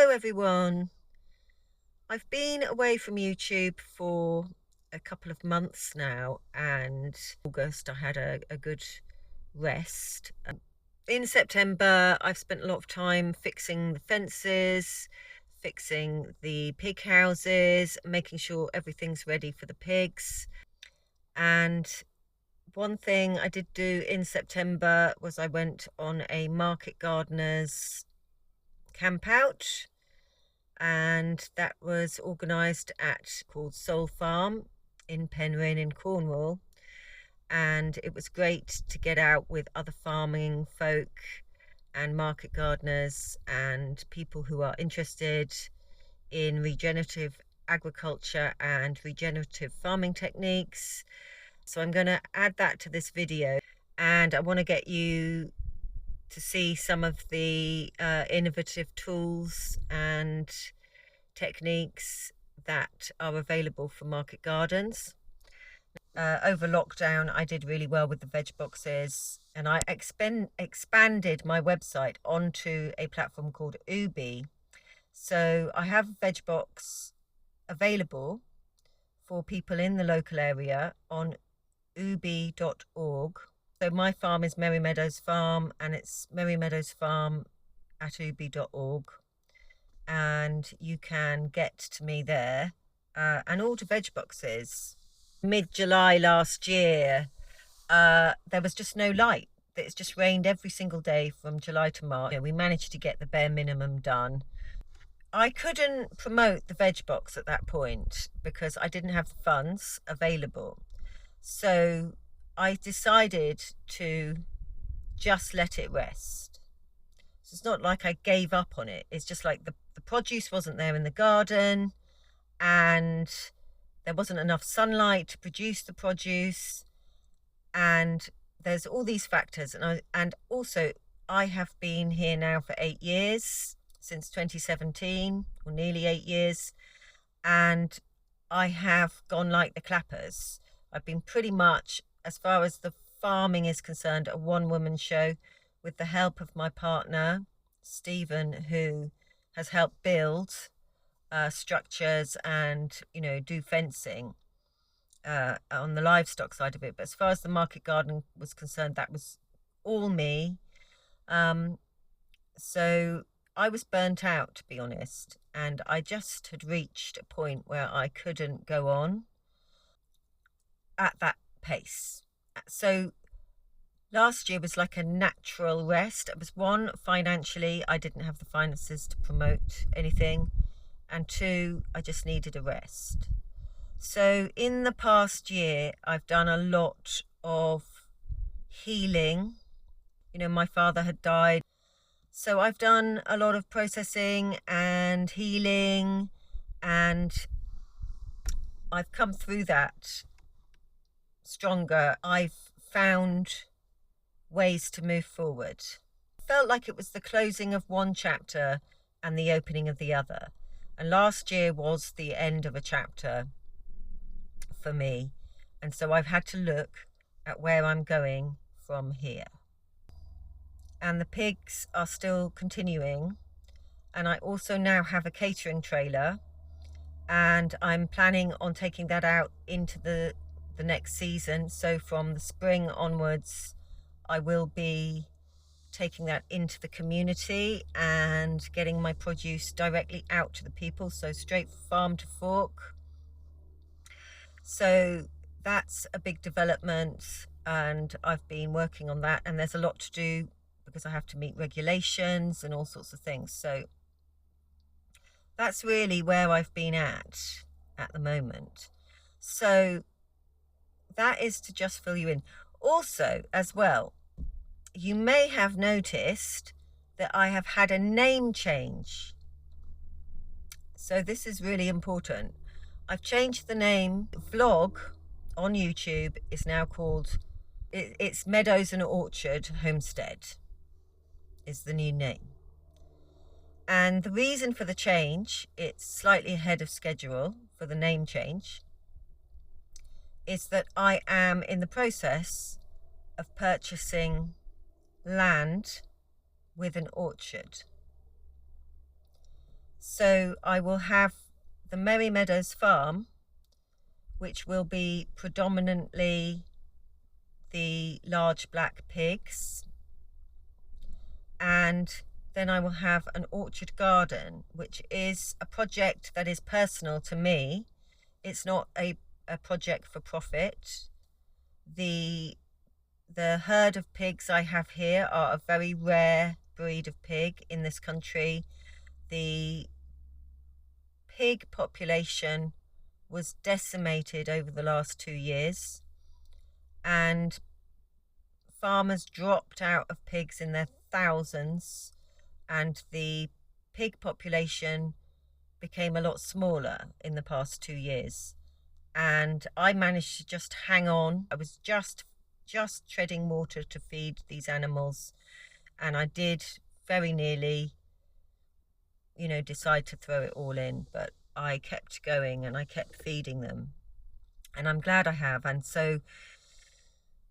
Hello everyone. I've been away from YouTube for a couple of months now, and August I had a good rest. In September I've spent a lot of time fixing the fences, fixing the pig houses, making sure everything's ready for the pigs. And one thing I did do in September was I went on a market gardeners camp out, and that was organised at called Soul Farm in Penryn in Cornwall, and it was great to get out with other farming folk and market gardeners and people who are interested in regenerative agriculture and regenerative farming techniques. So I'm going to add that to this video, and I want to get you to see some of the innovative tools and techniques that are available for market gardens. Over lockdown I did really well with the veg boxes, and I expanded my website onto a platform called Ubi. So I have veg box available for people in the local area on ubi.org. So my farm is Merry Meadows Farm, and it's Merry Meadows Farm at ubi.org, and you can get to me there and order veg boxes. Mid-July last year, there was just no light. It's just rained every single day from July to March. We managed to get the bare minimum done. I couldn't promote the veg box at that point because I didn't have the funds available. So I decided to just let it rest. So it's not like I gave up on it. It's just like the produce wasn't there in the garden, and there wasn't enough sunlight to produce the produce, and there's all these factors. And also I have been here now for 8 years, since 2017, or nearly 8 years, and I have gone like the clappers. I've been pretty much, as far as the farming is concerned, a one-woman show with the help of my partner, Stephen, who has helped build structures and, do fencing on the livestock side of it. But as far as the market garden was concerned, that was all me. So I was burnt out, to be honest, and I just had reached a point where I couldn't go on at that pace. So last year was like a natural rest. It was, one, financially, I didn't have the finances to promote anything, and two, I just needed a rest. So in the past year, I've done a lot of healing. My father had died, so I've done a lot of processing and healing, and I've come through that stronger. I've found ways to move forward. It felt like it was the closing of one chapter and the opening of the other. And last year was the end of a chapter for me. And so I've had to look at where I'm going from here. And the pigs are still continuing. And I also now have a catering trailer, and I'm planning on taking that out into the next season. So from the spring onwards, I will be taking that into the community and getting my produce directly out to the people, so straight farm to fork. So that's a big development, and I've been working on that, and there's a lot to do because I have to meet regulations and all sorts of things. So that's really where I've been at the moment. So that is to just fill you in. Also, as well, you may have noticed that I have had a name change. So this is really important. I've changed the name. The vlog on YouTube is now called, it's Meadows and Orchard Homestead is the new name. And the reason for the change, it's slightly ahead of schedule for the name change, is that I am in the process of purchasing land with an orchard. So I will have the Merry Meadows farm, which will be predominantly the large black pigs, and then I will have an orchard garden, which is a project that is personal to me. It's not a project for profit. The herd of pigs I have here are a very rare breed of pig in this country. The pig population was decimated over the last 2 years, and farmers dropped out of pigs in their thousands, and the pig population became a lot smaller in the past 2 years. And I managed to just hang on. I was just treading water to feed these animals, and I did very nearly, decide to throw it all in, but I kept going and I kept feeding them, and I'm glad I have. And so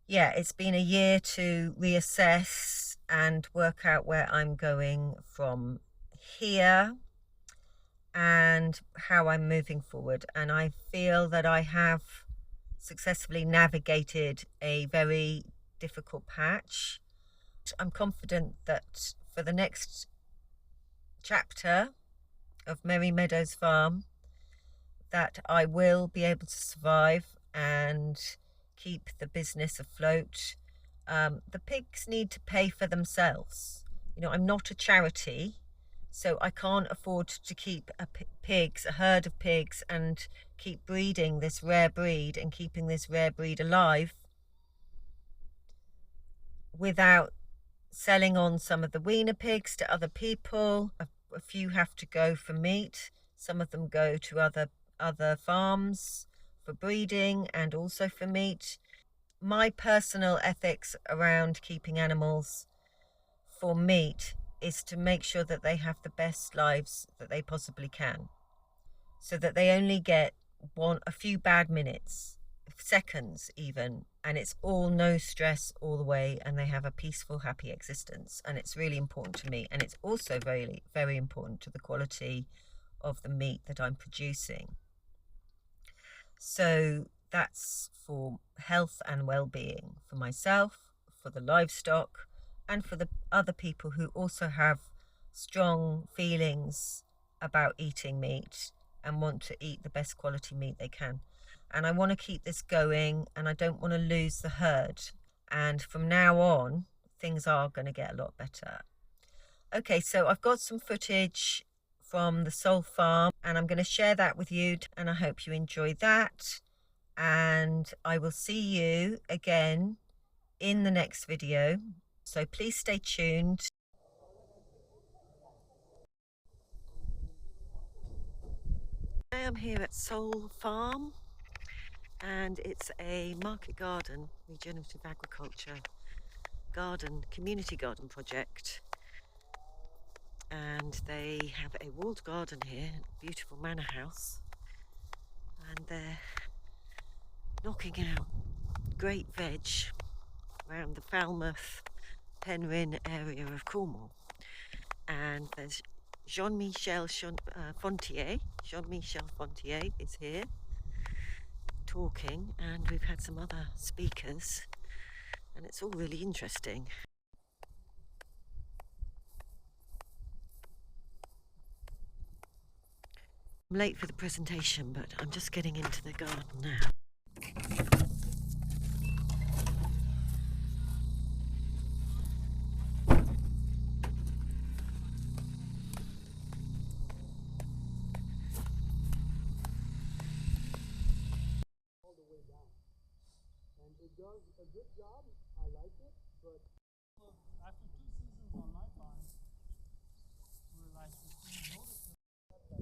yeah, it's been a year to reassess and work out where I'm going from here and how I'm moving forward. And I feel that I have successfully navigated a very difficult patch. I'm confident that for the next chapter of Merry Meadows Farm, that I will be able to survive and keep the business afloat. The pigs need to pay for themselves. I'm not a charity, so I can't afford to keep a herd of pigs, and keep breeding this rare breed and keeping this rare breed alive without selling on some of the weaner pigs to other people. A few have to go for meat. Some of them go to other farms for breeding and also for meat. My personal ethics around keeping animals for meat is to make sure that they have the best lives that they possibly can, so that they only get a few bad minutes, seconds even, and it's all no stress all the way, and they have a peaceful, happy existence. And it's really important to me, and it's also very, very important to the quality of the meat that I'm producing. So that's for health and well-being for myself, for the livestock, and for the other people who also have strong feelings about eating meat and want to eat the best quality meat they can. And I want to keep this going, and I don't want to lose the herd. And from now on, things are going to get a lot better. Okay, so I've got some footage from the Soul Farm, and I'm going to share that with you, and I hope you enjoy that. And I will see you again in the next video, so please stay tuned. Today I'm here at Soul Farm, and it's a market garden, regenerative agriculture garden, community garden project. And they have a walled garden here, beautiful manor house, and they're knocking out great veg around the Falmouth, Penryn area of Cornwall. And there's Jean-Michel Fontier is here talking, and we've had some other speakers, and it's all really interesting. I'm late for the presentation, but I'm just getting into the garden now. All the way down, and it does a good job. I like it, but after 2 seasons on my farm, we're like, after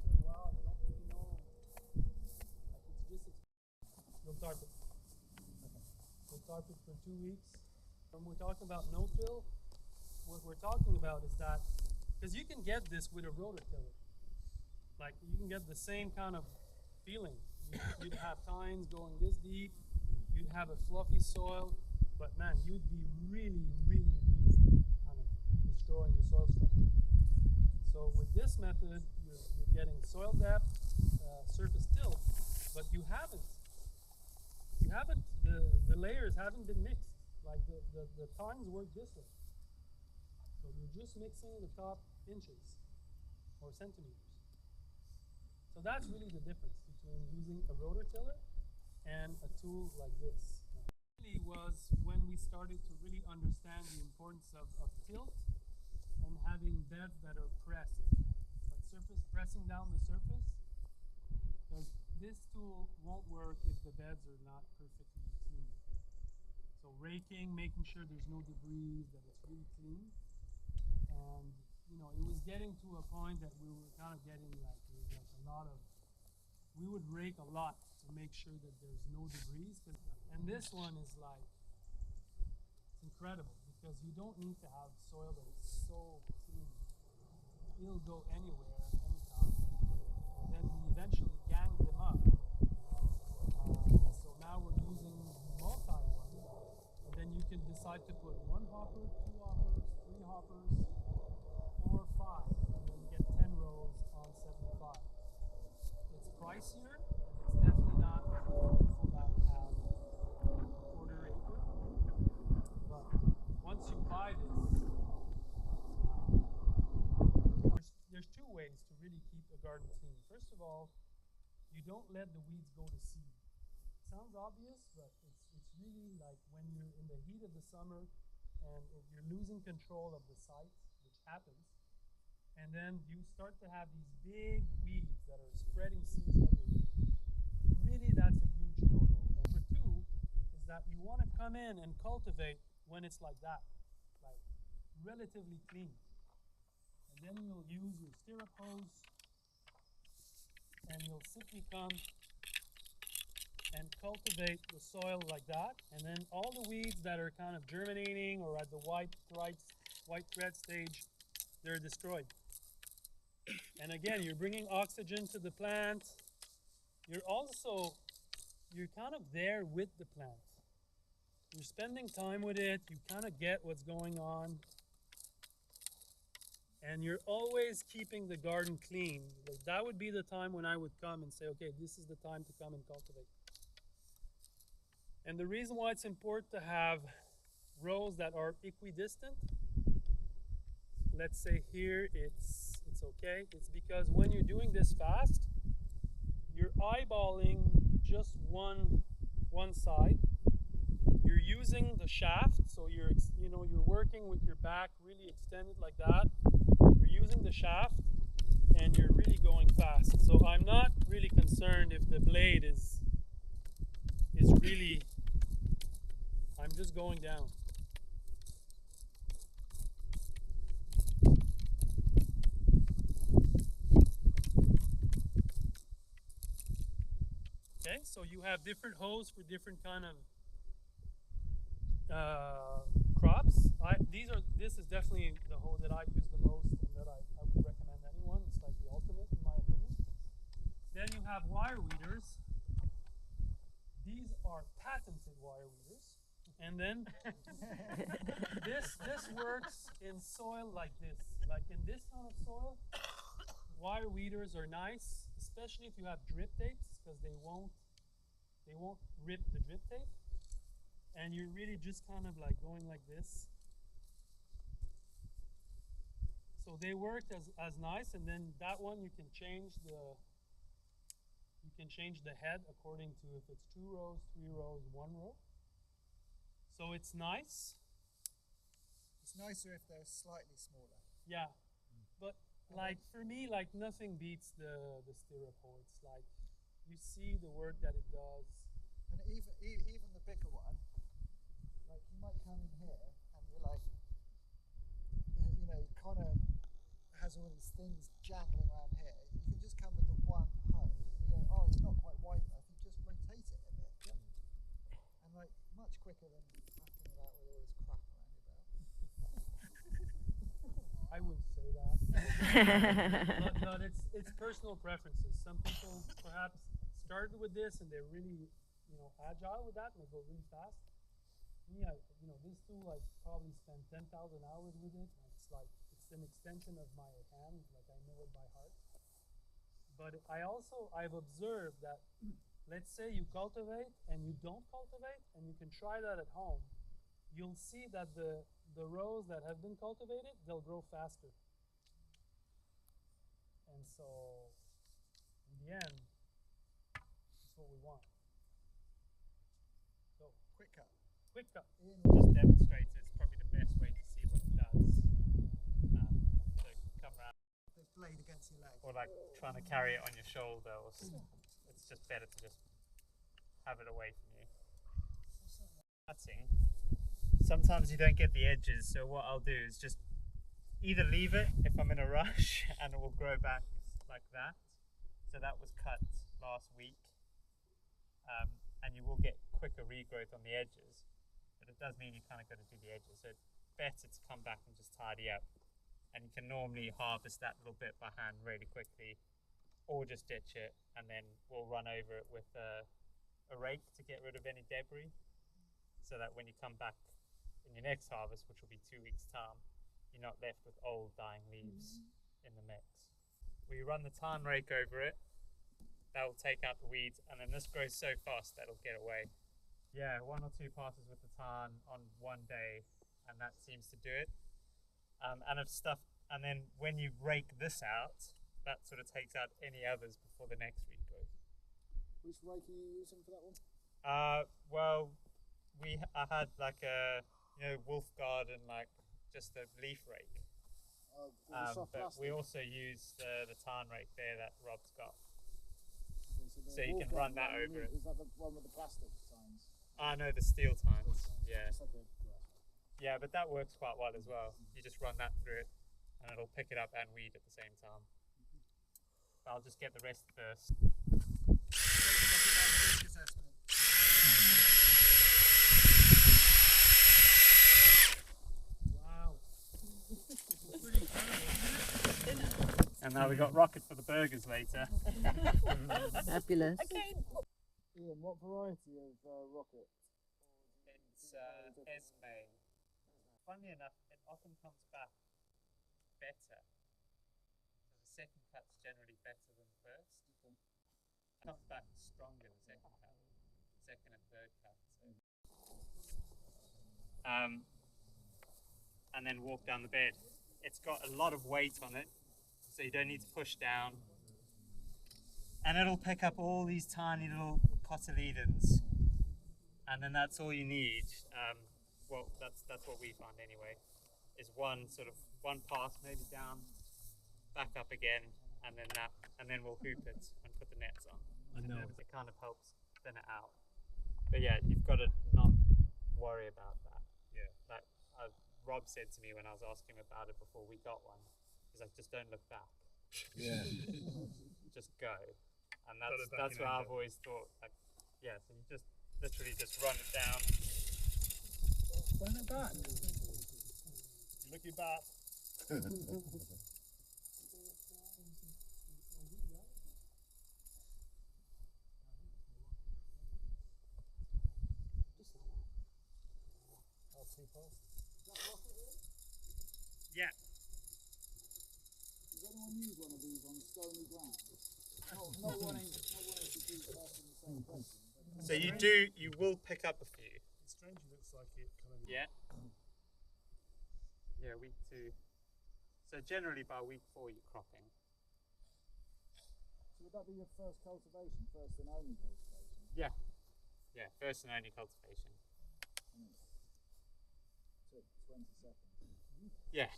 a while, you don't really know. Like, it's just no carpet. Okay. No carpet for 2 weeks. When we're talking about no-till, what we're talking about is that, because you can get this with a rototiller. Like, you can get the same kind of feeling. You'd have tines going this deep, you'd have a fluffy soil, but man, you'd be really, really, really kind of destroyed. destroying the soil structure. So with this method, you're getting soil depth, surface tilt, but the layers haven't been mixed. Like the tongs work this way. So you're just mixing the top inches or centimeters. So that's really the difference between using a rototiller and a tool like this. Really was when we started to really understand the importance of tilt and having beds that are pressed, like pressing down the surface, because this tool won't work if the beds are not perfectly clean. So raking, making sure there's no debris, that it's really clean. And it was getting to a point that we were kind of getting like, there was like a lot of, we would rake a lot to make sure that there's no debris. And this one is like, it's incredible because you don't need to have soil that is so clean. It'll go anywhere, anytime. And then we eventually ganged them up. So now we're using multi-one. And then you can decide to put 1 hopper, 2 hoppers, 3 hoppers, or 5. And then get 10 rows on 75. It's pricier, and it's definitely not for people that have a quarter acre. But once you buy this, there's 2 ways to really keep a garden clean. First of all, you don't let the weeds go to seed. It sounds obvious, but it's really like when you're in the heat of the summer and if you're losing control of the site, which happens, and then you start to have these big weeds that are spreading seeds everywhere. Really, that's a huge no-no. And number 2 is that you want to come in and cultivate when it's like that, like relatively clean. And then you'll use your stirrup hose and you'll simply come and cultivate the soil like that. And then all the weeds that are kind of germinating or at the white thread stage, they're destroyed. And again, you're bringing oxygen to the plant. You're kind of there with the plant. You're spending time with it. You kind of get what's going on. And you're always keeping the garden clean. That would be the time when I would come and say, okay, this is the time to come and cultivate. And the reason why it's important to have rows that are equidistant, let's say here it's okay, it's because when you're doing this fast, you're eyeballing just one side. You're using the shaft, so you're working with your back really extended like that. You're using the shaft and you're really going fast. So I'm not really concerned if the blade is really, I'm just going down. Okay, so you have different hoes for different kind of crops. This is definitely the hoe that I use the most and that I would recommend anyone. It's like the ultimate in my opinion. Then you have wire weeders. These are patented wire weeders. And then this works in soil like this. Like in this kind of soil, wire weeders are nice, especially if you have drip tapes, because they won't rip the drip tape. And you're really just kind of like going like this. So they work as nice, and then that one you can change the head according to if it's 2 rows, 3 rows, 1 row. So it's nice. It's nicer if they're slightly smaller. Yeah, but like for me, like nothing beats the stirrup hoe. It's like you see the work that it does. And even the bigger one, like you might come in here and you're like, kind of has all these things jangling around here. You can just come with the one hoe and you go, oh, it's not quite wide enough. You just rotate it a bit. Yep. And like much quicker than faffing about with all this crap around your belt. I wouldn't say that. but it's personal preferences. Some people perhaps started with this and they're really agile with that and they go really fast. Me, this tool I probably spent 10,000 hours with it. It's like it's an extension of my hand, like I know it by heart. But I've observed that, let's say you cultivate and you don't cultivate, and you can try that at home, you'll see that the rows that have been cultivated, they'll grow faster. And so, in the end, that's what we want. So, Quick cut. quick cut. Just demonstrates it's probably the best way to see what it does. So come around. The blade against your leg. Or like trying to carry it on your shoulder, or it's just better to just have it away from you. Cutting. Sometimes you don't get the edges, so what I'll do is just either leave it if I'm in a rush and it will grow back like that. So that was cut last week, and you will get quicker regrowth on the edges, but it does mean you kind of got to do the edges. So it's better to come back and just tidy up, and you can normally harvest that little bit by hand really quickly, or just ditch it, and then we'll run over it with a rake to get rid of any debris, so that when you come back in your next harvest, which will be 2 weeks time, you're not left with old dying leaves in the mix. We run the tarn rake over it, that will take out the weeds, and then this grows so fast that it'll get away. Yeah, 1 or 2 passes with the tarn on one day, and that seems to do it. And then when you rake this out, that sort of takes out any others before the next regrowth. Which rake are you using for that one? Well, I had like a wolf guard and like just a leaf rake. But we also use the tarn rake there that Rob's got. Okay, So you can run that over it. Is that the one with the plastic tines? No, the steel tines. Yeah. It's like a grass. Yeah, but that works quite well as well. You just run that through it, and it'll pick it up and weed at the same time. I'll just get the rest first. Wow. Pretty incredible. And now we got rocket for the burgers later. Fabulous. Ian, what variety of rocket? It's Esme. Funnily enough, it often comes back better. So the second cut's generally better than the first. It comes back stronger the second cut, second and third cut. So. And then walk down the bed. It's got a lot of weight on it, so you don't need to push down. And it'll pick up all these tiny little cotyledons, and then that's all you need. Well, that's what we found anyway. Is one pass, maybe down, back up again, and then we'll hoop it and put the nets on. And then it kind of helps thin it out. But yeah, you've got to not worry about that. Yeah. Like Rob said to me when I was asking him about it before we got one, he's like, just don't look back. Yeah. Just go. And that's what I've always thought. Like, yeah, so you just literally just run it down. Turn it back. Look your back. Yeah. Does anyone use one of these on stony ground? Not wanting to keep asking the same question. So you will pick up a few. It strangely looks like it kind of. Yeah. Yeah, week 2. So generally by week 4 you're cropping. So would that be your first cultivation, first and only cultivation? Yeah. Yeah, first and only cultivation. Took 20 seconds. Yeah.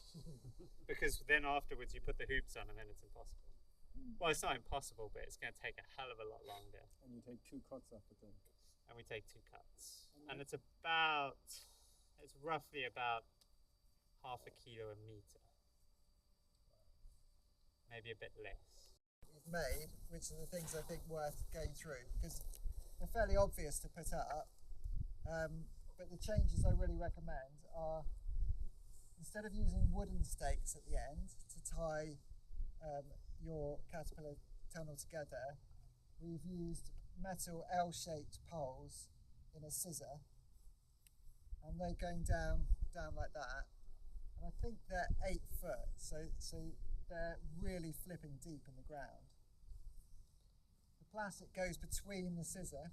Because then afterwards you put the hoops on and then it's impossible. Well, it's not impossible, but it's going to take a hell of a lot longer. And you take 2 cuts off, I think. And we take 2 cuts. And it's roughly about half a kilo a metre. Maybe a bit less. You've made, which are the things I think worth going through, because they're fairly obvious to put up, but the changes I really recommend are, instead of using wooden stakes at the end to tie your caterpillar tunnel together, we've used metal L-shaped poles in a scissor, and they're going down like that, And I think they're 8 foot, so they're really flipping deep in the ground. The plastic goes between the scissor,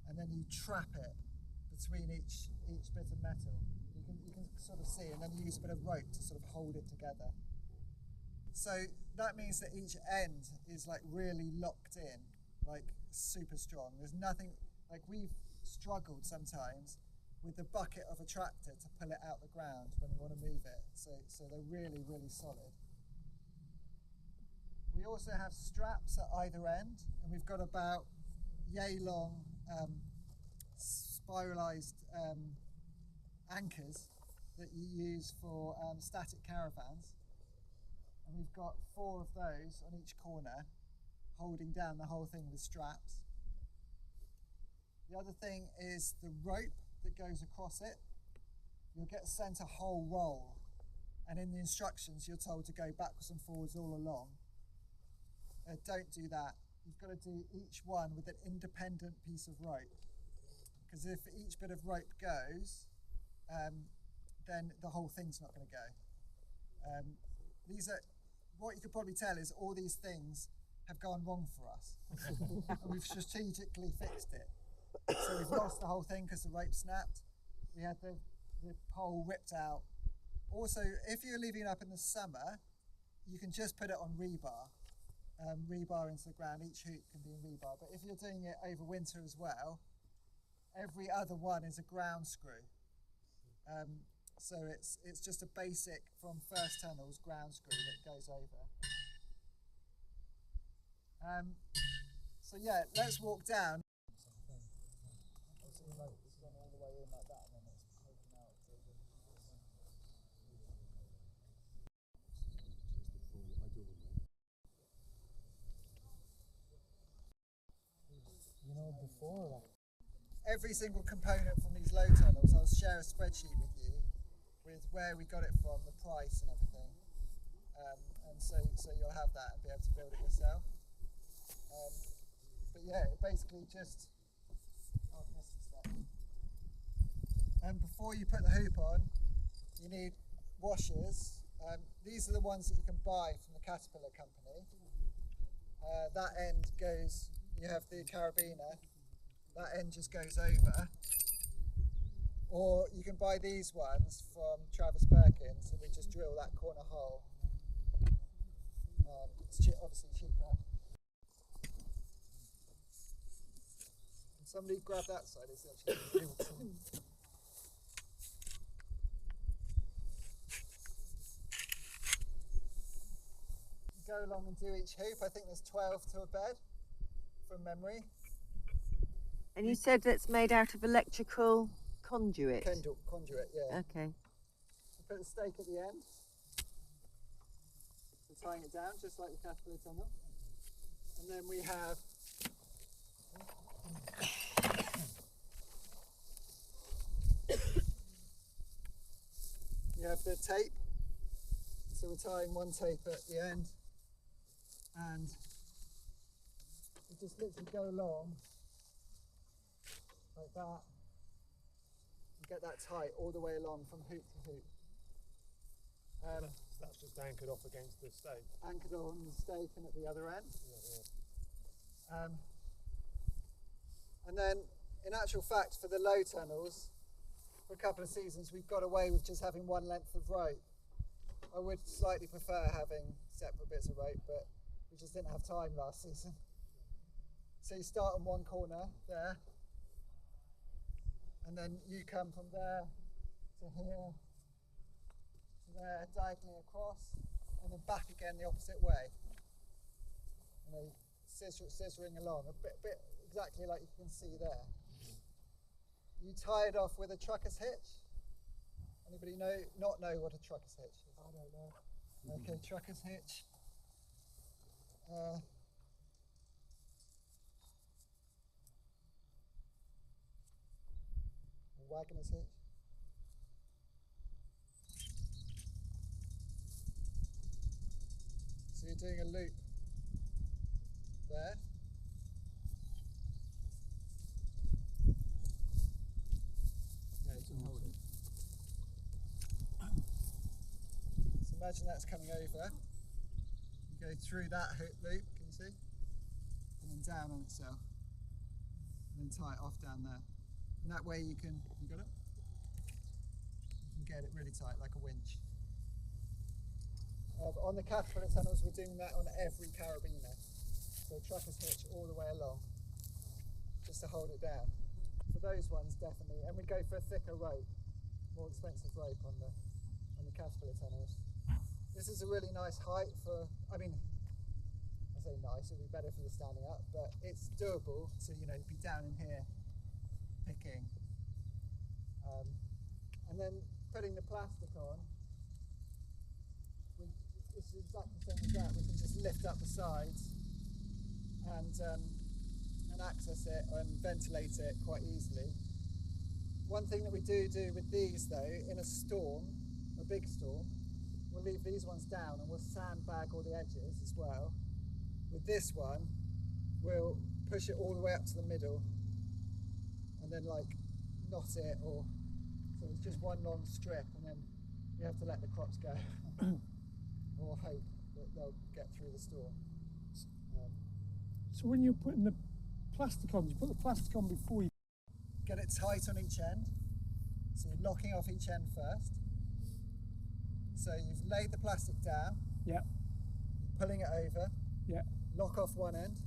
and then you trap it between each bit of metal. You can sort of see, and then you use a bit of rope to sort of hold it together. So that means that each end is like really locked in, like super strong. There's nothing, like we've struggled sometimes with the bucket of a tractor to pull it out the ground when we want to move it. So they're really, really solid. We also have straps at either end, and we've got about yay long spiralized anchors that you use for static caravans. And we've got 4 of those on each corner, holding down the whole thing with straps. The other thing is the rope that goes across it. You'll get sent a whole roll, and in the instructions you're told to go backwards and forwards all along. Don't do that. You've got to do each one with an independent piece of rope, because if each bit of rope goes, then the whole thing's not going to go. These are, what you could probably tell is all these things have gone wrong for us, and we've strategically fixed it. So we've lost the whole thing because the rope snapped. We had the pole ripped out. Also, if you're leaving it up in the summer, you can just put it on rebar. Rebar into the ground. Each hoop can be in rebar. But if you're doing it over winter as well, every other one is a ground screw. So it's just a basic from first tunnels ground screw that goes over. So yeah, let's walk down. It's gone all the way in like that, and then it's poking out. You know, before Every single component from these low tunnels, I'll share a spreadsheet with you with where we got it from, the price and everything, and so you'll have that and be able to build it yourself. But yeah, it basically just and before you put the hoop on, you need washers. These are the ones that you can buy from the Caterpillar company. That end goes, you have the carabiner, that end just goes over. Or you can buy these ones from Travis Perkins, and we just drill that corner hole. It's obviously cheaper. Can somebody grab that side? It's actually real too. Go along and do each hoop. I think there's 12 to a bed from memory. And you said that's made out of electrical conduit? Conduit, yeah. Okay. You put the stake at the end. So tying it down just like the Caterpillar tunnel. And then we have the tape. So we're tying one tape at the end, and you just literally go along like that and get that tight all the way along from hoop to hoop. that's just anchored off against the stake. Anchored on the stake and at the other end. Yeah. And then, in actual fact, for the low tunnels, for a couple of seasons, we've got away with just having one length of rope. I would slightly prefer having separate bits of rope, but we just didn't have time last season. So you start on one corner there, and then you come from there to here, to there, diagonally across, and then back again the opposite way. And they scissoring along, a bit exactly like you can see there. You tie it off with a trucker's hitch. Anybody not know what a trucker's hitch is? I don't know. Okay, trucker's hitch. Wagoner's hitch. So you're doing a loop there. Yeah, you can hold it. imagine that's coming over. You go through that hook loop, can you see? And then down on itself. And then tie it off down there. And that way you got it? You can get it really tight, like a winch. On the caterpillar tunnels, we're doing that on every carabiner. So truckers hitch all the way along, just to hold it down. For those ones, definitely. And we go for a thicker rope, more expensive rope on the caterpillar tunnels. This is a really nice height for, I mean, I say nice, it'll be better for the standing up, but it's doable. So, you know, be down in here picking. And then putting the plastic on, it's exactly the same as that. We can just lift up the sides and access it and ventilate it quite easily. One thing that we do with these though, in a storm, a big storm, we'll leave these ones down and we'll sandbag all the edges as well. With this one, we'll push it all the way up to the middle and then like knot it, or so it's just one long strip, and then you have to let the crops go. Or hope that they'll get through the storm. So when you're putting the plastic on, you put the plastic on before you get it tight on each end. So you're locking off each end first. So you've laid the plastic down. Yeah. Pulling it over. Yeah. Lock off one end.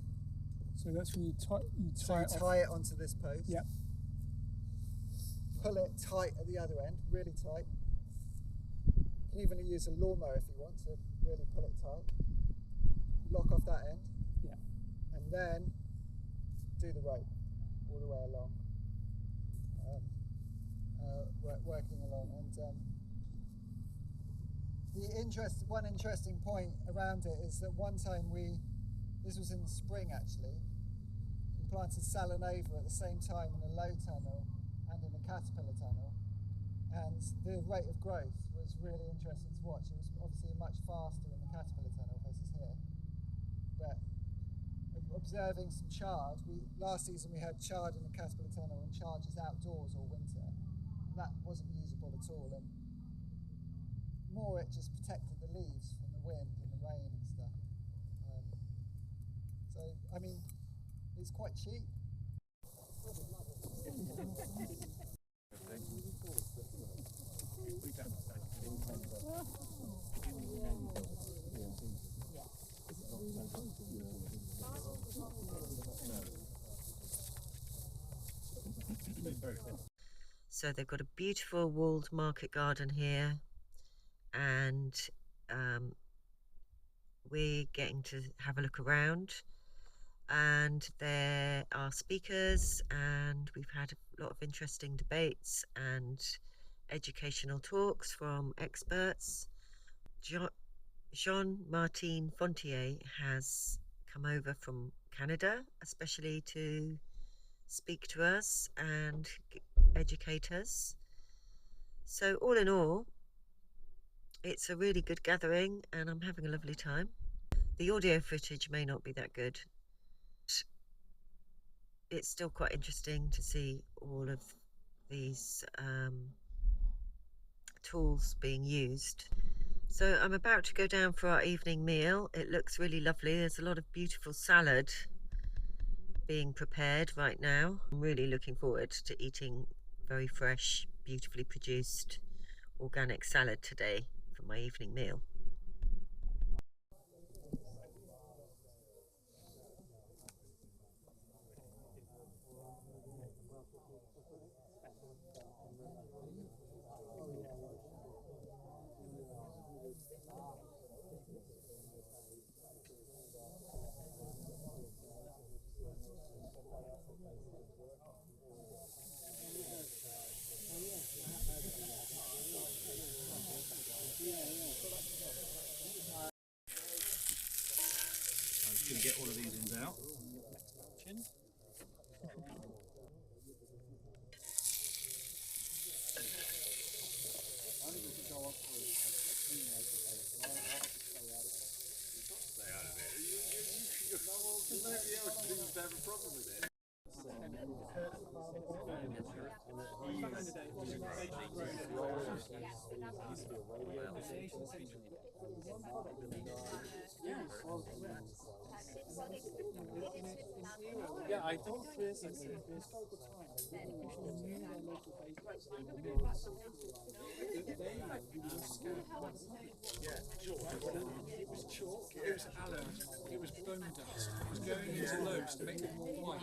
So that's when you tie it onto this post. Yeah. Pull it tight at the other end, really tight. You can even use a lawnmower if you want to really pull it tight. Lock off that end. Yeah. And then do the rope all the way along. Working along. And one interesting point around it is that one time this was in the spring actually, we planted Salanova at the same time in the low tunnel and in the caterpillar tunnel. And the rate of growth was really interesting to watch. It was obviously much faster in the caterpillar tunnel versus here. But observing some chard, last season we had chard in the caterpillar tunnel, and chard is outdoors all winter. And that wasn't usable at all. And more it just protected the leaves from the wind and the rain and stuff. So, I mean, it's quite cheap. So they've got a beautiful walled market garden here, and we're getting to have a look around, and there are speakers, and we've had a lot of interesting debates and educational talks from experts. Martin Fortier has come over from Canada, especially to speak to us and educate us. So all in all, it's a really good gathering, and I'm having a lovely time. The audio footage may not be that good. It's still quite interesting to see all of these tools being used. So I'm about to go down for our evening meal. It looks really lovely. There's a lot of beautiful salad being prepared right now. I'm really looking forward to eating very fresh, beautifully produced organic salad today for my evening meal. Going to get all of these ends out. chin. Nobody else seems to have a problem with it. Yeah, I told Chris, I said, historical times, people knew their local bakers. They were It was chalk, it was alum, it was bone dust, it was going into loaves to make them more white.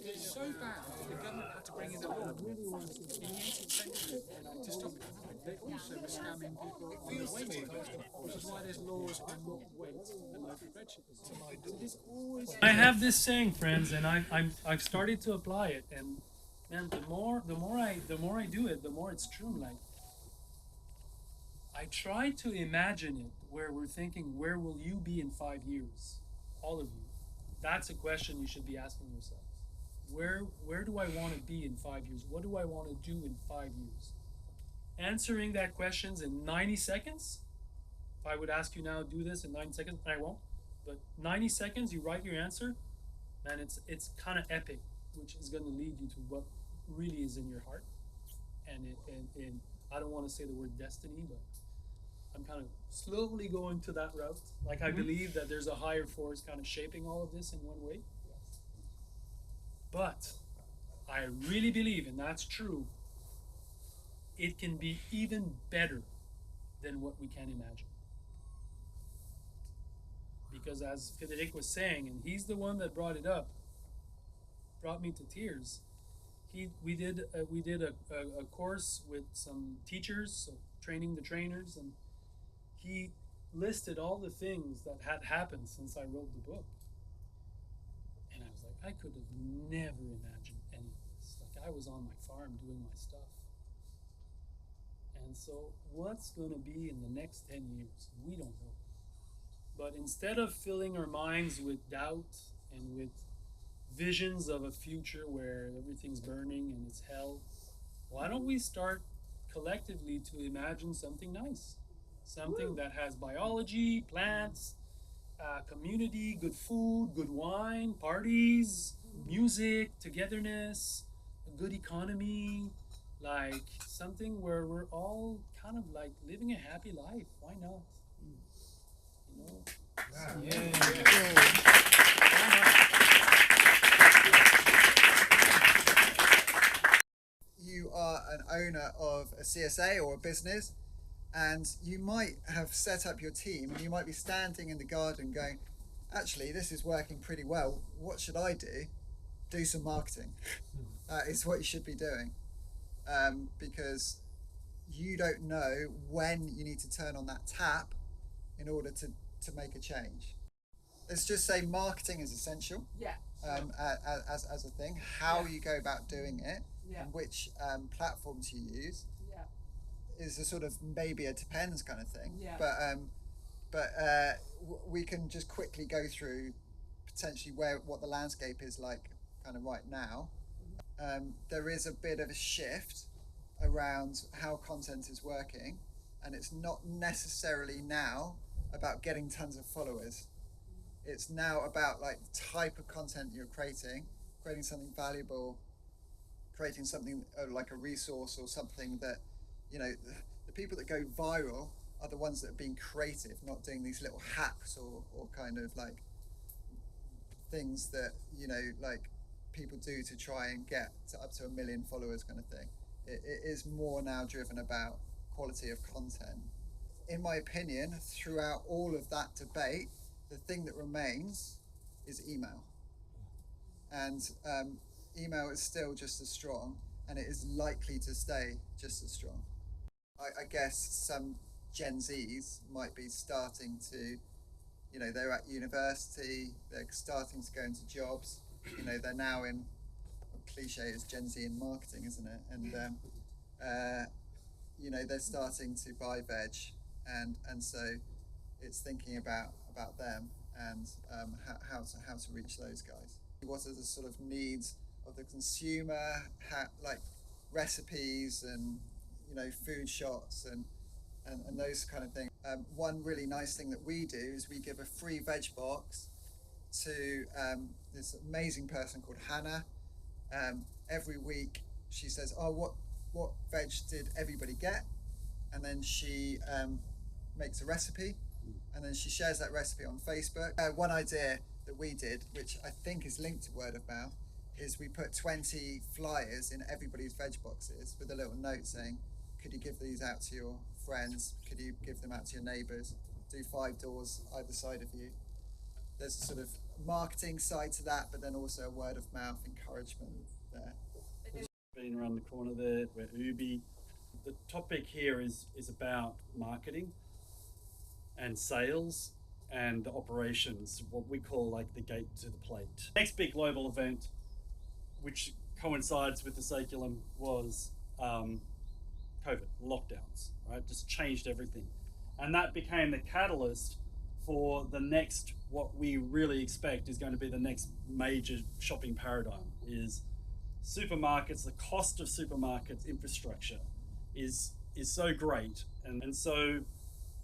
It's so bad, the government had to bring in a law in the 18th century to stop it. They also were scamming people on the weight culture, which is why there's laws on not weight and local vegetables. So there's always I have this saying, friends, and I've started to apply it, and man, the more I do it, the more it's true. Like, I try to imagine it where we're thinking, where will you be in 5 years? All of you. That's a question you should be asking yourselves. Where do I want to be in 5 years? What do I want to do in 5 years? Answering that questions in 90 seconds. If I would ask you now, do this in 90 seconds, I won't. But 90 seconds, you write your answer, and it's kind of epic, which is going to lead you to what really is in your heart. And I don't want to say the word destiny, but I'm kind of slowly going to that route. Like, I believe that there's a higher force kind of shaping all of this in one way. But I really believe, and that's true, it can be even better than what we can imagine. Because as Frédéric was saying, and he's the one that brought it up, brought me to tears. We did a course with some teachers, so training the trainers, and he listed all the things that had happened since I wrote the book. And I was like, I could have never imagined any of this. Like, I was on my farm doing my stuff. And so what's going to be in the next 10 years? We don't know. But instead of filling our minds with doubt and with visions of a future where everything's burning and it's hell, why don't we start collectively to imagine something nice? Something that has biology, plants, community, good food, good wine, parties, music, togetherness, a good economy, like something where we're all kind of like living a happy life. Why not? You know? You are an owner of a CSA or a business, and you might have set up your team, and you might be standing in the garden going, actually, this is working pretty well. What should I do? Do some marketing. That is what you should be doing, because you don't know when you need to turn on that tap in order to make a change. Let's just say marketing is essential. Yeah. As a thing, how you go about doing it, and which platforms you use, is a sort of maybe a depends kind of thing. Yeah. But we can just quickly go through potentially what the landscape is like kind of right now. There is a bit of a shift around how content is working, and it's not necessarily now about getting tons of followers. It's now about like the type of content you're creating something valuable, creating something like a resource or something that, you know, the people that go viral are the ones that are being creative, not doing these little hacks or kind of like things that, you know, like people do to try and get to up to 1 million followers kind of thing. It is more now driven about quality of content. In my opinion, throughout all of that debate, the thing that remains is email. And email is still just as strong, and it is likely to stay just as strong. I guess some Gen Zs might be starting to, you know, they're at university, they're starting to go into jobs, you know, they're now in, cliche is Gen Z in marketing, isn't it? And you know, they're starting to buy veg, and so it's thinking about them and how to reach those guys. What are the sort of needs of the consumer, like recipes and, you know, food shots and those kind of things. One really nice thing that we do is we give a free veg box to this amazing person called Hannah. Every week she says, oh, what veg did everybody get? and then she makes a recipe, and then she shares that recipe on Facebook. One idea that we did, which I think is linked to word of mouth, is we put 20 flyers in everybody's veg boxes with a little note saying, could you give these out to your friends? Could you give them out to your neighbours? Do 5 doors either side of you. There's a sort of marketing side to that, but then also a word of mouth encouragement there. Being around the corner there, we're Ubi. The topic here is about marketing and sales and the operations, what we call like the gate to the plate. Next big global event, which coincides with the Saculum, was COVID, lockdowns, right? Just changed everything. And that became the catalyst for the next, what we really expect is going to be the next major shopping paradigm, is supermarkets. The cost of supermarkets infrastructure is so great, and so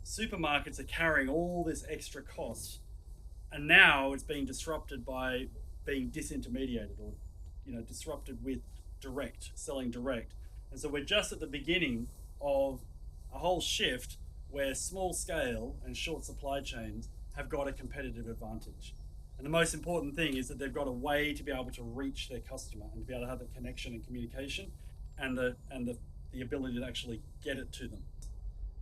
supermarkets are carrying all this extra cost, and now it's being disrupted by being disintermediated, or disrupted with selling direct. And so we're just at the beginning of a whole shift where small scale and short supply chains have got a competitive advantage. And the most important thing is that they've got a way to be able to reach their customer and to be able to have the connection and communication and the ability to actually get it to them.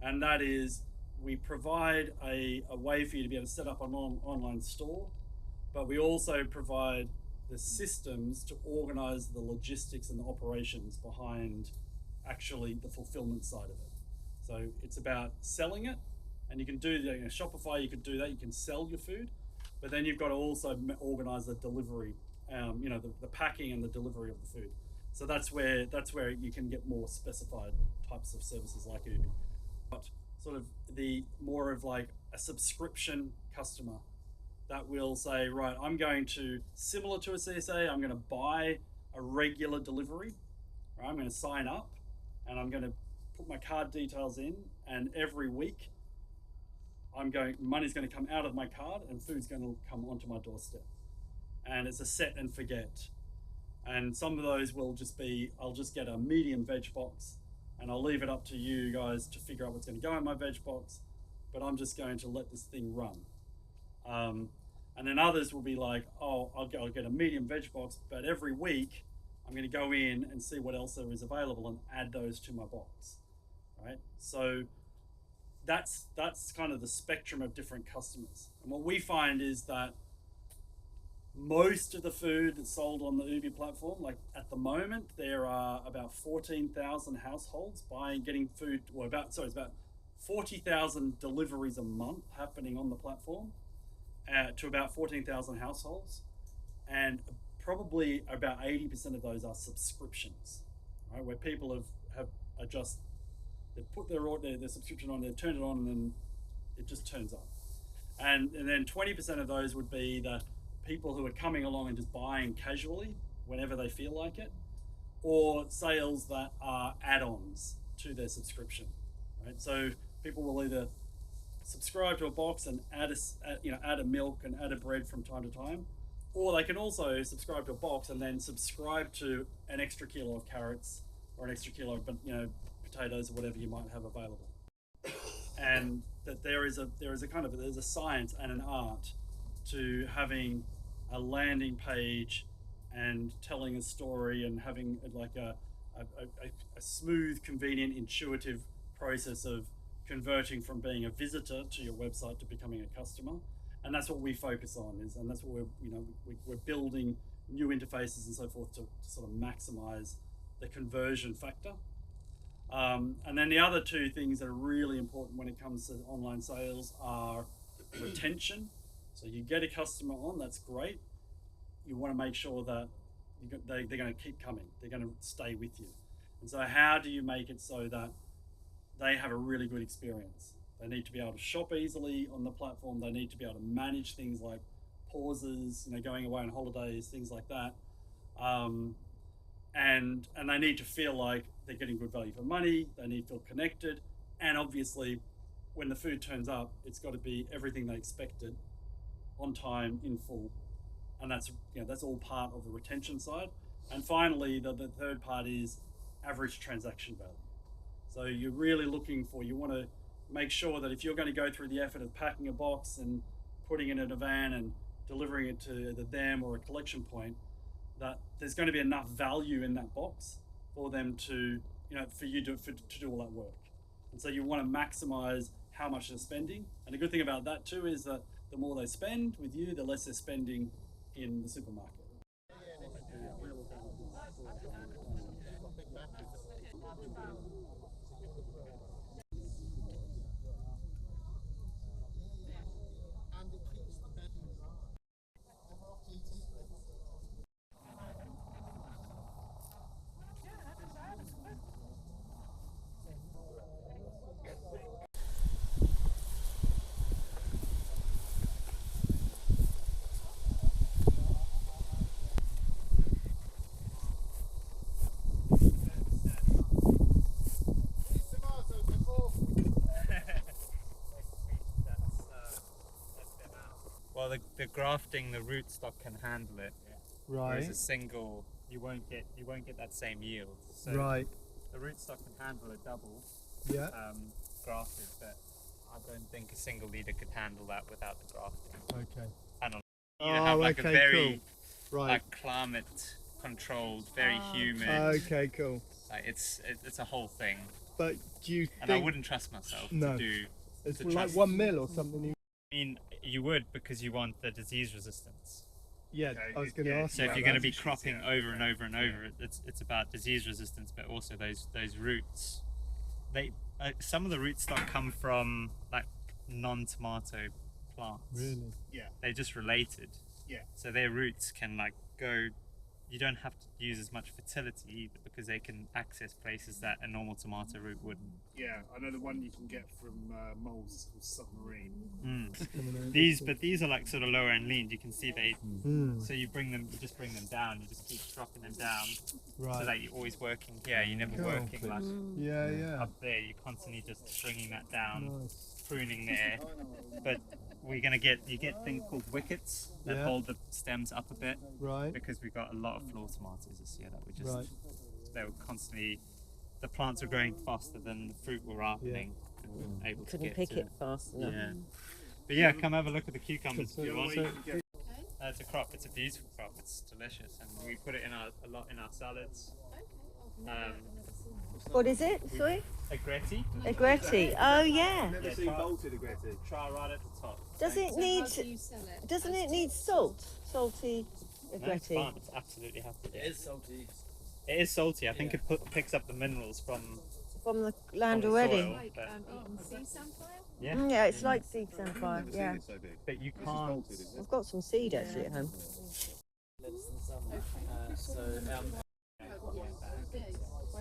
And that is, we provide a way for you to be able to set up an online store, but we also provide the systems to organize the logistics and the operations behind actually the fulfillment side of it. So it's about selling it, and you can do that. Shopify, you can do that. You can sell your food, but then you've got to also organize the delivery, the packing and the delivery of the food. So that's where you can get more specified types of services like Ubi. But sort of the more of like a subscription customer that will say, right, I'm going to, similar to a CSA, I'm going to buy a regular delivery, right? I'm going to sign up and I'm going to put my card details in, and every week money's going to come out of my card and food's going to come onto my doorstep. And it's a set and forget. And some of those will just be, I'll just get a medium veg box and I'll leave it up to you guys to figure out what's going to go in my veg box, but I'm just going to let this thing run. And then others will be like, oh, I'll get a medium veg box, but every week I'm going to go in and see what else there is available and add those to my box, right? So that's kind of the spectrum of different customers. And what we find is that most of the food that's sold on the Ubi platform, like at the moment, there are about 14,000 households getting food, or about 40,000 deliveries a month happening on the platform to about 14,000 households, and probably about 80% of those are subscriptions, right? Where people have they've put their subscription on, they've turned it on, and then it just turns on. And then 20% of those would be the people who are coming along and just buying casually whenever they feel like it, or sales that are add-ons to their subscription, right? So people will either subscribe to a box and add a milk and add a bread from time to time, or they can also subscribe to a box and then subscribe to an extra kilo of carrots or an extra kilo of potatoes or whatever you might have available. And that there's a science and an art to having a landing page and telling a story and having like a smooth, convenient, intuitive process of converting from being a visitor to your website to becoming a customer. And that's what we focus on, and that's what we're building new interfaces and so forth to sort of maximize the conversion factor. And then the other two things that are really important when it comes to online sales are retention. So you get a customer on, that's great. You want to make sure that they're going to keep coming. They're going to stay with you. And so how do you make it so that they have a really good experience? They need to be able to shop easily on the platform. They need to be able to manage things like pauses, going away on holidays, things like that. And they need to feel like they're getting good value for money. They need to feel connected. And obviously, when the food turns up, it's got to be everything they expected, on time, in full. And that's all part of the retention side. And finally, the third part is average transaction value. So you're really looking for, you want to make sure that if you're going to go through the effort of packing a box and putting it in a van and delivering it to either them or a collection point, that there's going to be enough value in that box for them to, for you to do all that work. And so you want to maximize how much they're spending. And the good thing about that too is that the more they spend with you, the less they're spending in the supermarket. Well, the grafting, the rootstock can handle it. Right. Whereas a single, you won't get that same yield. So Right. the rootstock can handle a double Yeah. grafted, but I don't think a single leader could handle that without the grafting. Okay. And you have like a very cool. Right. like climate controlled, very humid. Okay, cool. Like it's a whole thing. But do you And I think wouldn't trust myself No. to do. it's to like trust- 1 mil or something? I mean, you would, because you want the disease resistance. Yeah, I was going to ask So you if you're about going to that. be cropping over and over and over, it's about disease resistance, but also those roots. They some of the rootstock come from like non-tomato plants. Really? Yeah. They're just related. Yeah. So their roots can like go. You don't have to use as much fertility either, because they can access places that a normal tomato root wouldn't. Yeah, I know the one you can get from moles is called submarine. These are like sort of lower end leans. You can see they. So you just bring them down. You just keep dropping them down, Right. so that you're always working here. You're never Cool. working like Yeah. up there. You're constantly just bringing that down, Nice. pruning there. But you get things called wickets that Yeah. hold the stems up a bit, Right. because we've got a lot of floor tomatoes this year that we just Right. they were constantly, the plants were growing faster than the fruit were ripening, and we weren't able to Couldn't get pick to it fast enough. Yeah, but yeah, come have a look at the cucumbers if you want. So- It's a crop. It's a beautiful crop. It's delicious, and we put it a lot in our salads. What is it? Sorry? Agretti. Agretti. Oh yeah. Yeah, try right at the top. Does it need? Doesn't it need salt? Salty No, it's agretti. fine. It's absolutely happy. It is salty. It is salty. I think it picks up the minerals from From the land from the already. soil, Like but, sea sunflower? yeah. Yeah, it's like seed sunflower. Yeah. But you can't. I've got some seed actually at home.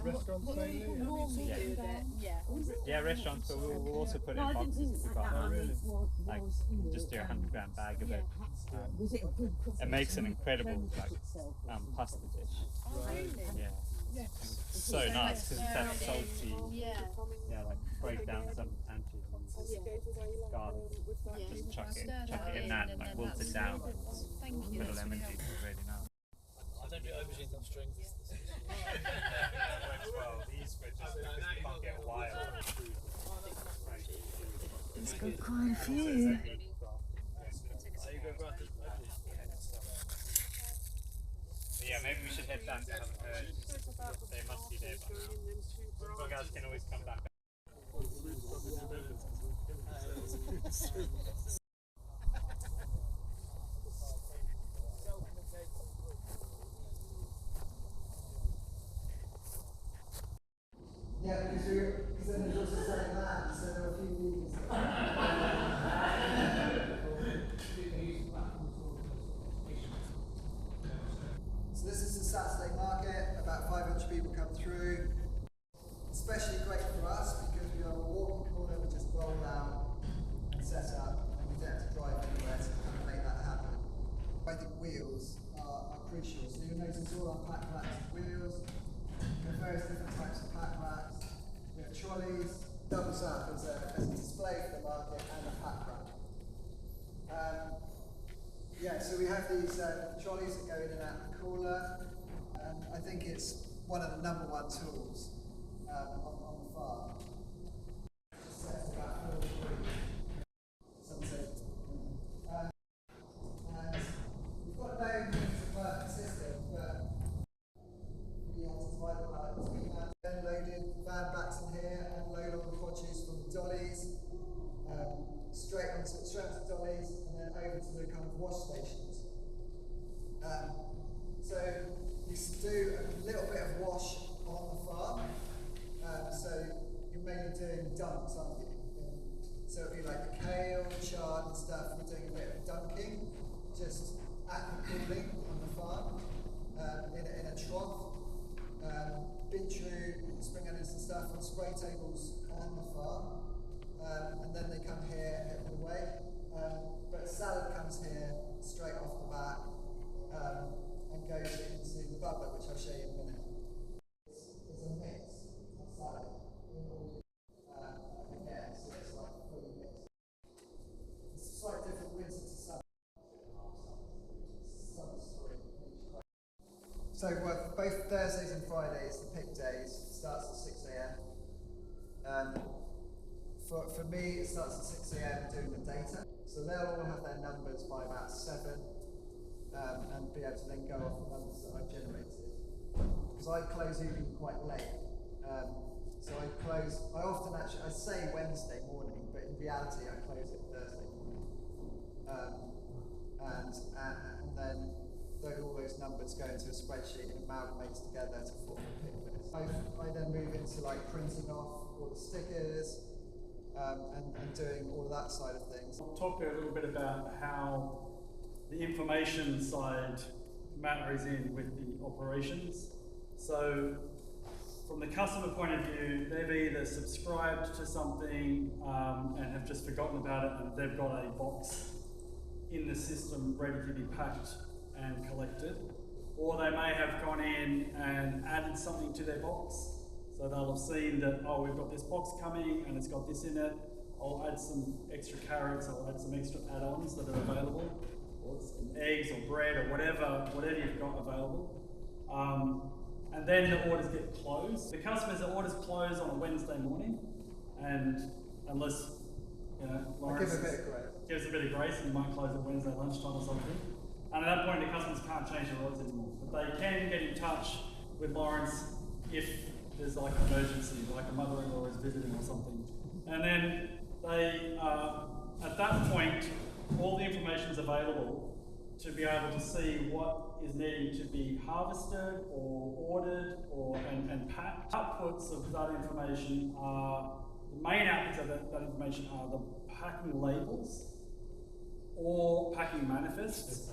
Restaurants mainly? What normally do that? Yeah. Yeah, restaurants, but we'll also put it in boxes if we've got like just do a 100-gram bag of it. It makes an incredible like pasta dish. Oh, really? Yeah. It's so nice because it's that salty. Yeah. Yeah, like break down some anchovies, garlic, just chuck it in that, like wilt it down, Thank you. with a That's lemon really juice. It's really nice. I don't do aubergines on strings. Well, these were just because you can't get wild. It's got quite a few. Yeah, maybe we should head back. I haven't heard. They must be there by now. You guys can always come back. Yeah, because then there's also selling land, so there are a few meetings. So this is the Saturday market, about 500 people come through. Especially great for us because we have a walking corner we just roll out and set up, and we don't have to drive anywhere to kind of make that happen. I think wheels are crucial. So you'll notice all our pack racks have wheels. We have various different types of pack racks. We have trolleys, doubles up as a display for the market and a pack rack. Yeah, so we have these trolleys that go in and out the cooler. I think it's one of the #1 tools on the farm. Just set about 4 degrees. Sunset. And we've got no means of perfect system, but we have to divide it out. We have then loaded van backs in here and load all the produce from the dollies, straight onto the dollies, and then over to the kind of wash stations. So we do a little bit of wash on the farm. So you're mainly doing dumps, aren't you? So it'd be like the kale, chard and stuff. We're doing a bit of dunking, just at the cooling on the farm, in a trough. Beetroot, spring onions and stuff on spray tables on the farm. And then they come here and put away. But salad comes here straight off the bat and goes into the bubbler, which I'll show you in a minute. It's a mix of salad in all again, so it's like fully mixed. It's a slightly different winter to summer. So both Thursdays and Fridays, the pick days, starts at 6 a.m. For me, it starts at 6 a.m. doing the data. So they'll all have their numbers by about 7 and be able to then go off the numbers that I've generated. Because I close usually quite late. So I often actually, I say Wednesday morning, but in reality I close it Thursday morning. And then all those numbers go into a spreadsheet and amalgamates together to form a pick list. I then move into like printing off all the stickers and doing all of that side of things. I'll talk a little bit about how the information side marries in with the operations. So from the customer point of view, they've either subscribed to something and have just forgotten about it, and they've got a box in the system ready to be packed and collected, or they may have gone in and added something to their box. So they'll have seen that, oh, we've got this box coming and it's got this in it. I'll add some extra carrots, I'll add some extra add-ons that are available, or some eggs or bread or whatever you've got available. And then the orders get closed. The customers' orders close on a Wednesday morning, and unless, Laurence gives a bit of grace, and you might close at Wednesday lunchtime or something. And at that point, the customers can't change their orders anymore. But they can get in touch with Laurence if there's like an emergency, like a mother-in-law is visiting or something. And then they, at that point, all the information is available to be able to see what is needing to be harvested or ordered and packed. Outputs of that information are, the main outputs of that information are the packing labels or packing manifests.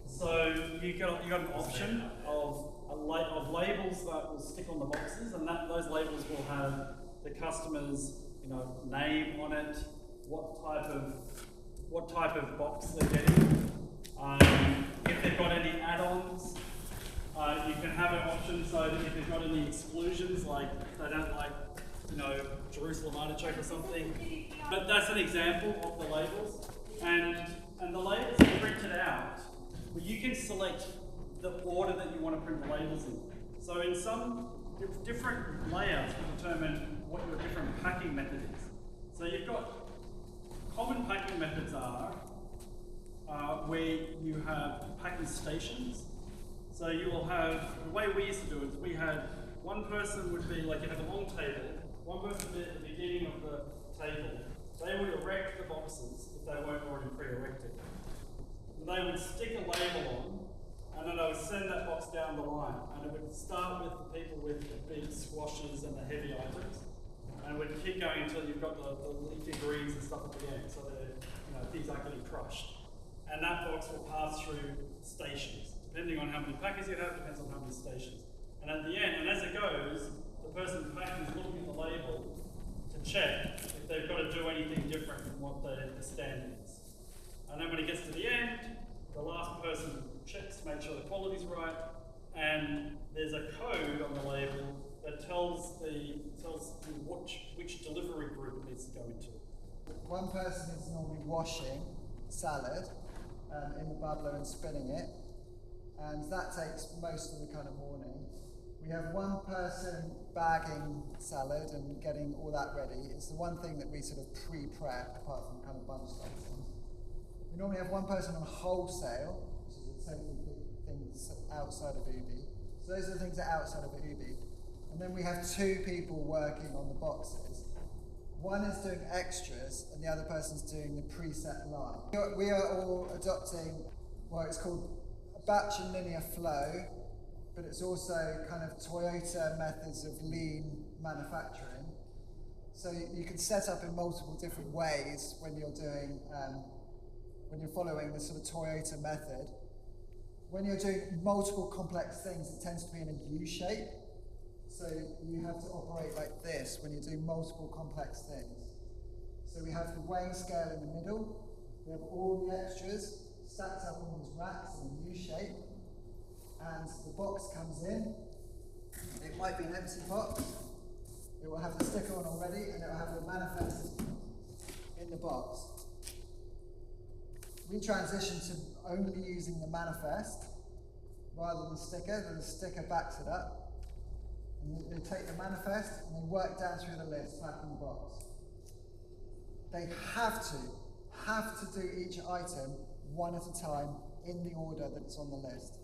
So you got an option of labels that will stick on the boxes, and those labels will have the customer's name on it, what type of box they're getting. If they've got any add-ons, you can have an option so that if they've got any exclusions, like they don't like Jerusalem artichoke or something. But that's an example of the labels. And the labels are printed out, but you can select the order that you want to print the labels in. So in some different layouts will determine what your different packing method is. So you've got common packing methods are where you have packing stations. So you will have, the way we used to do it is we had one person would be, like you have a long table, one person would be at the beginning of the table. They would erect the boxes if they weren't already pre-erected. They would stick a label on, and then they would send that box down the line. And it would start with the people with the big squashes and the heavy items, and it would keep going until you've got the leafy greens and stuff at the end, so that things aren't getting crushed. And that box will pass through stations. Depending on how many packers you have, depends on how many stations. And at the end, and as it goes, the person packing is looking at the label to check if they've got to do anything different from what the standard is. And then when it gets to the end, the last person checks to make sure the quality's right, and there's a code on the label that tells which delivery group it needs to go into. One person is normally washing salad in the bubbler and spinning it, and that takes most of the kind of morning. We have one person bagging salad and getting all that ready. It's the one thing that we sort of pre-prep, apart from kind of bunch stocking. We normally have one person on wholesale, which is a totally big thing outside of Ubi. So those are the things that are outside of Ubi. And then we have two people working on the boxes. One is doing extras and the other person's doing the preset line. We are all adopting, well, it's called a batch and linear flow, but it's also kind of Toyota methods of lean manufacturing. So you can set up in multiple different ways when you're doing, when you're following the sort of Toyota method. When you're doing multiple complex things, it tends to be in a U shape. So you have to operate like this when you're doing multiple complex things. So we have the weighing scale in the middle. We have all the extras stacked up on these racks in a U shape. And the box comes in. It might be an empty box. It will have the sticker on already, and it will have the manifest in the box. We transition to only using the manifest rather than the sticker. Then the sticker backs it up. And they take the manifest and they work down through the list back in the box. They have to do each item one at a time in the order that it's on the list,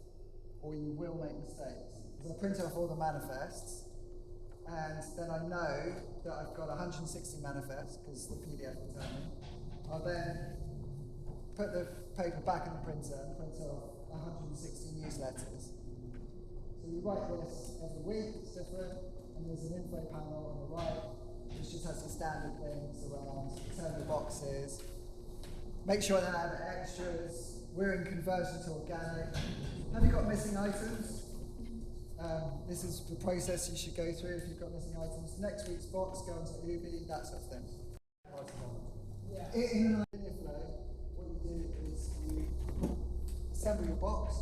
or you will make mistakes. So I print off all the manifests, and then I know that I've got 160 manifests, because the PDF will tell me. I'll then put the paper back in the printer and print off 160 newsletters. So you write this every week, it's different, and there's an info panel on the right, which just has the standard things around return the boxes, make sure that I have extras, we're in conversion to organic. Have you got missing items? This is the process you should go through if you've got missing items. Next week's box, go onto Ubi, that sort of thing. In an idea flow, what you do is you assemble your box,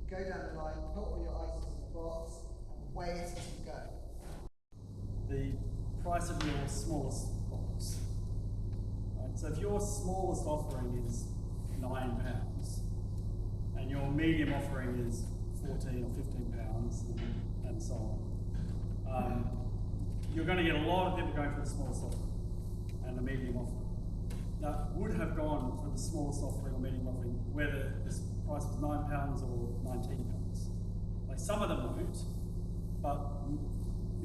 go down the line, put all your items in the box, and weigh it as you go. The price of your smallest box. Right? So if your smallest offering is £9 and your medium offering is 14 or 15 pounds and so on, you're going to get a lot of people going for the smallest offering and the medium offering. That would have gone for the smallest offering or medium offering, whether this price was £9 or £19. Like some of them won't, but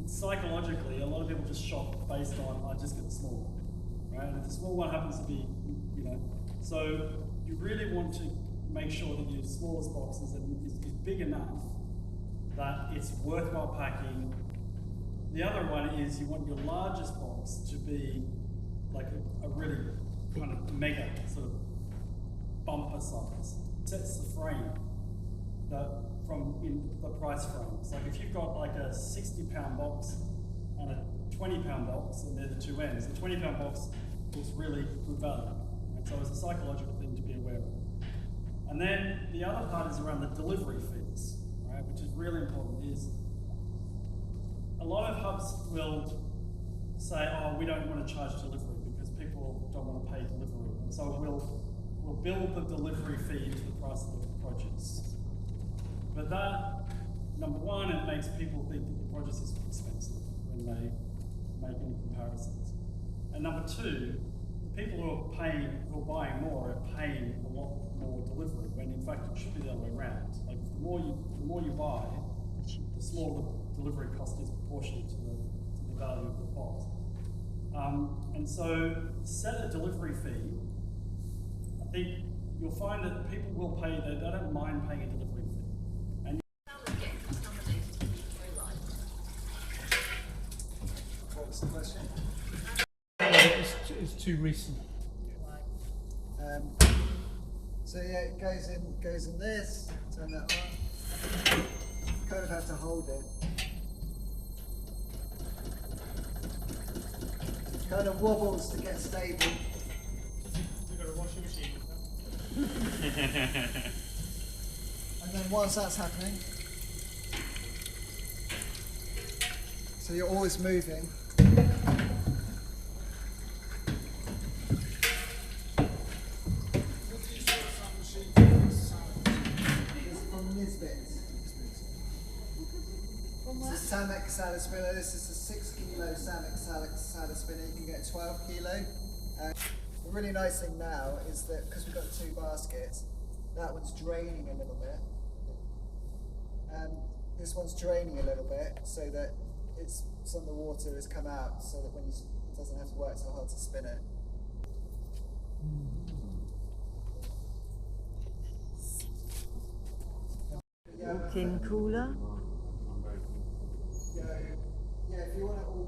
psychologically, a lot of people just shop based on, I just get the small one, right? And if the small one happens to be, so you really want to make sure that your smallest box is big enough that it's worthwhile packing. The other one is you want your largest box to be like a really kind of mega sort of bumper size. It sets the frame from in the price frame. So like if you've got like a £60 box and a £20 box, and they're the two ends, the £20 box is really good value. And so it's a psychological thing to be aware of. And then the other part is around the delivery fees, right? Which is really important. Is a lot of hubs will say, oh, we don't want to charge delivery because people don't want to pay delivery. And so we'll build the delivery fee into the price of the produce. But that, number one, it makes people think that the produce is expensive when they make any comparisons. And number two, the people who are buying more are paying a lot more delivery, when in fact it should be the other way around. Like the more you buy, the smaller the delivery cost is proportionate to the value of the box. And so set a delivery fee. I think you'll find that people will pay, they don't mind paying a delivery fee. And What was the question? It's too recent. So yeah, it goes in this, turn that on. You kind of have to hold it. It kind of wobbles to get stable. You've got a washing machine. And then whilst that's happening, so you're always moving. Samek salad spinner. This is a 6 kilo Samek salad spinner. You can get 12 kilo. The really nice thing now is that because we've got 2 baskets, that one's draining a little bit, and this one's draining a little bit, so that some of the water has come out, so that it doesn't have to work so hard to spin it. Walk-in cooler. Yeah, if you want it all